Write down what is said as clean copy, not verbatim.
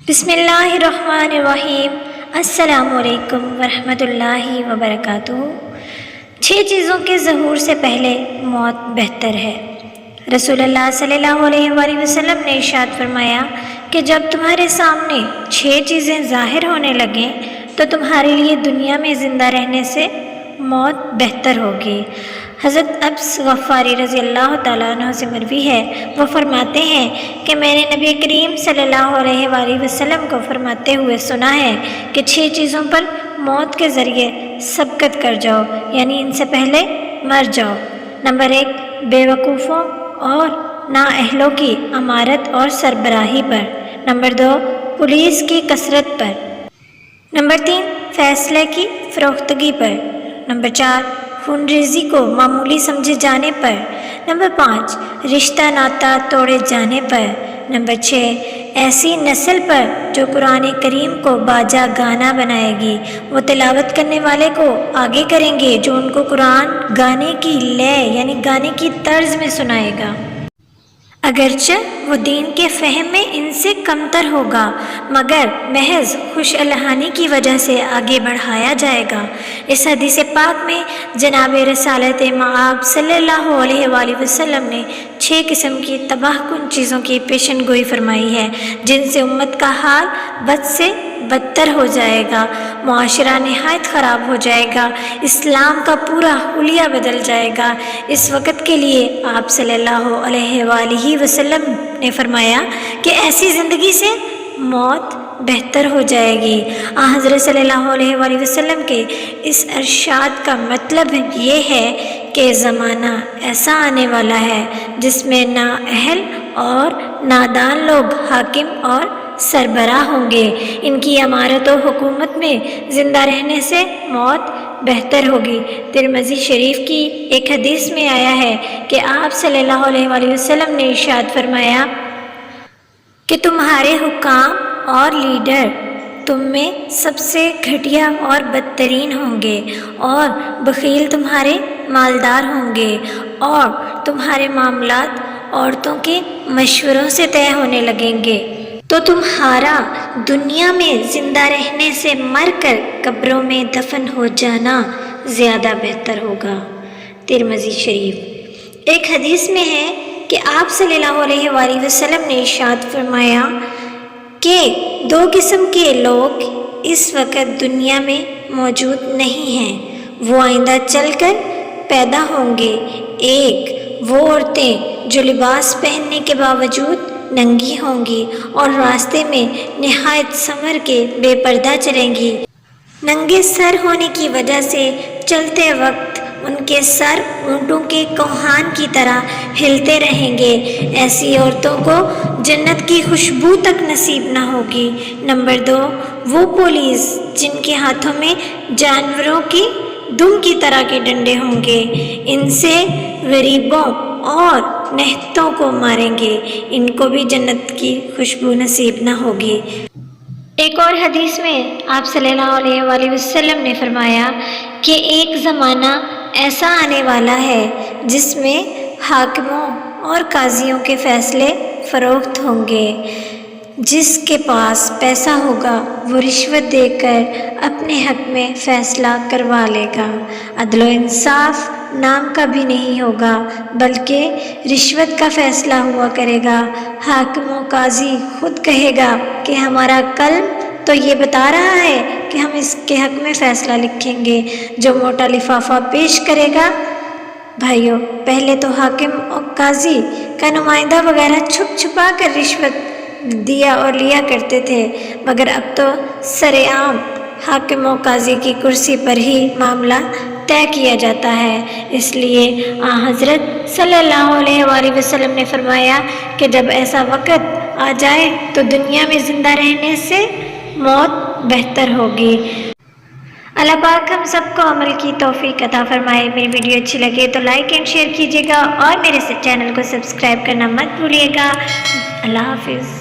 بسم اللہ الرحمن الرحیم۔ السلام علیکم ورحمۃ اللہ وبرکاتہ۔ 6 چیزوں کے ظہور سے پہلے موت بہتر ہے۔ رسول اللہ صلی اللہ علیہ وآلہ وسلم نے ارشاد فرمایا کہ جب تمہارے سامنے 6 چیزیں ظاہر ہونے لگیں تو تمہارے لیے دنیا میں زندہ رہنے سے موت بہتر ہوگی۔ حضرت ابس غفاری رضی اللہ تعالیٰ عنہ سے مروی ہے، وہ فرماتے ہیں کہ میں نے نبی کریم صلی اللہ علیہ وآلہ وسلم کو فرماتے ہوئے سنا ہے کہ 6 چیزوں پر موت کے ذریعے سبقت کر جاؤ، یعنی ان سے پہلے مر جاؤ۔ نمبر 1، بے وقوفوں اور نااہلوں کی امارت اور سربراہی پر۔ نمبر 2، پولیس کی کثرت پر۔ نمبر 3، فیصلے کی فروختگی پر۔ نمبر 4، خون ریزی کو معمولی سمجھے جانے پر۔ نمبر 5، رشتہ ناتا توڑے جانے پر۔ نمبر 6، ایسی نسل پر جو قرآن کریم کو باجا گانا بنائے گی، وہ تلاوت کرنے والے کو آگے کریں گے جو ان کو قرآن گانے کی لے یعنی گانے کی طرز میں سنائے گا، اگرچہ وہ دین کے فہم میں ان سے کمتر ہوگا، مگر محض خوش الحانی کی وجہ سے آگے بڑھایا جائے گا۔ اس حدیث پاک میں جناب رسالت مآب صلی اللہ علیہ وآلہ وسلم نے 6 قسم کی تباہ کن چیزوں کی پیشن گوئی فرمائی ہے جن سے امت کا حال بد سے بدتر ہو جائے گا، معاشرہ نہایت خراب ہو جائے گا، اسلام کا پورا حلیہ بدل جائے گا۔ اس وقت کے لیے آپ صلی اللہ علیہ وآلہ وسلم نے فرمایا کہ ایسی زندگی سے موت بہتر ہو جائے گی۔ حضرت صلی اللہ علیہ وآلہ وسلم کے اس ارشاد کا مطلب یہ ہے کہ زمانہ ایسا آنے والا ہے جس میں نااہل اور نادان لوگ حاکم اور سربراہ ہوں گے۔ ان کی امارت و حکومت میں زندہ رہنے سے موت بہتر ہوگی۔ ترمذی شریف کی ایک حدیث میں آیا ہے کہ آپ صلی اللہ علیہ وآلہ وسلم نے ارشاد فرمایا کہ تمہارے حکام اور لیڈر تم میں سب سے گھٹیا اور بدترین ہوں گے، اور بخیل تمہارے مالدار ہوں گے، اور تمہارے معاملات عورتوں کے مشوروں سے طے ہونے لگیں گے، تو تمہارا دنیا میں زندہ رہنے سے مر کر قبروں میں دفن ہو جانا زیادہ بہتر ہوگا۔ ترمذی شریف۔ ایک حدیث میں ہے کہ آپ صلی اللہ علیہ وآلہ وسلم نے ارشاد فرمایا کہ 2 قسم کے لوگ اس وقت دنیا میں موجود نہیں ہیں، وہ آئندہ چل کر پیدا ہوں گے۔ ایک، وہ عورتیں جو لباس پہننے کے باوجود ننگی ہوں گی اور راستے میں نہایت سنور کے بے پردہ چلیں گی، ننگے سر ہونے کی وجہ سے چلتے وقت ان کے سر اونٹوں کے کوہان کی طرح ہلتے رہیں گے۔ ایسی عورتوں کو جنت کی خوشبو تک نصیب نہ ہوگی۔ نمبر 2، وہ پولیس جن کے ہاتھوں میں جانوروں کی دم کی طرح کے ڈنڈے ہوں گے، ان سے غریبوں اور نہتوں کو ماریں گے، ان کو بھی جنت کی خوشبو نصیب نہ ہوگی۔ ایک اور حدیث میں آپ صلی اللہ علیہ وآلہ وسلم نے فرمایا کہ ایک زمانہ ایسا آنے والا ہے جس میں حاکموں اور قاضیوں کے فیصلے فروخت ہوں گے۔ جس کے پاس پیسہ ہوگا وہ رشوت دے کر اپنے حق میں فیصلہ کروا لے گا، عدل و انصاف نام کا بھی نہیں ہوگا بلکہ رشوت کا فیصلہ ہوا کرے گا۔ حاکم و قاضی خود کہے گا کہ ہمارا قلم تو یہ بتا رہا ہے کہ ہم اس کے حق میں فیصلہ لکھیں گے۔ جو موٹا لفافہ پیش کرے گا، بھائیو پہلے تو حاکم اور قاضی کا نمائندہ وغیرہ چھپ چھپا کر رشوت دیا اور لیا کرتے تھے، مگر اب تو سر عام حاکم و قاضی کی کرسی پر ہی معاملہ طے کیا جاتا ہے۔ اس لیے حضرت صلی اللہ علیہ وآلہ وسلم نے فرمایا کہ جب ایسا وقت آ جائے تو دنیا میں زندہ رہنے سے موت بہتر ہوگی۔ اللہ پاک ہم سب کو عمل کی توفیق عطا فرمائے۔ میری ویڈیو اچھی لگے تو لائک اینڈ شیئر کیجیے گا اور میرے چینل کو سبسکرائب کرنا مت بھولیے گا۔ اللہ حافظ۔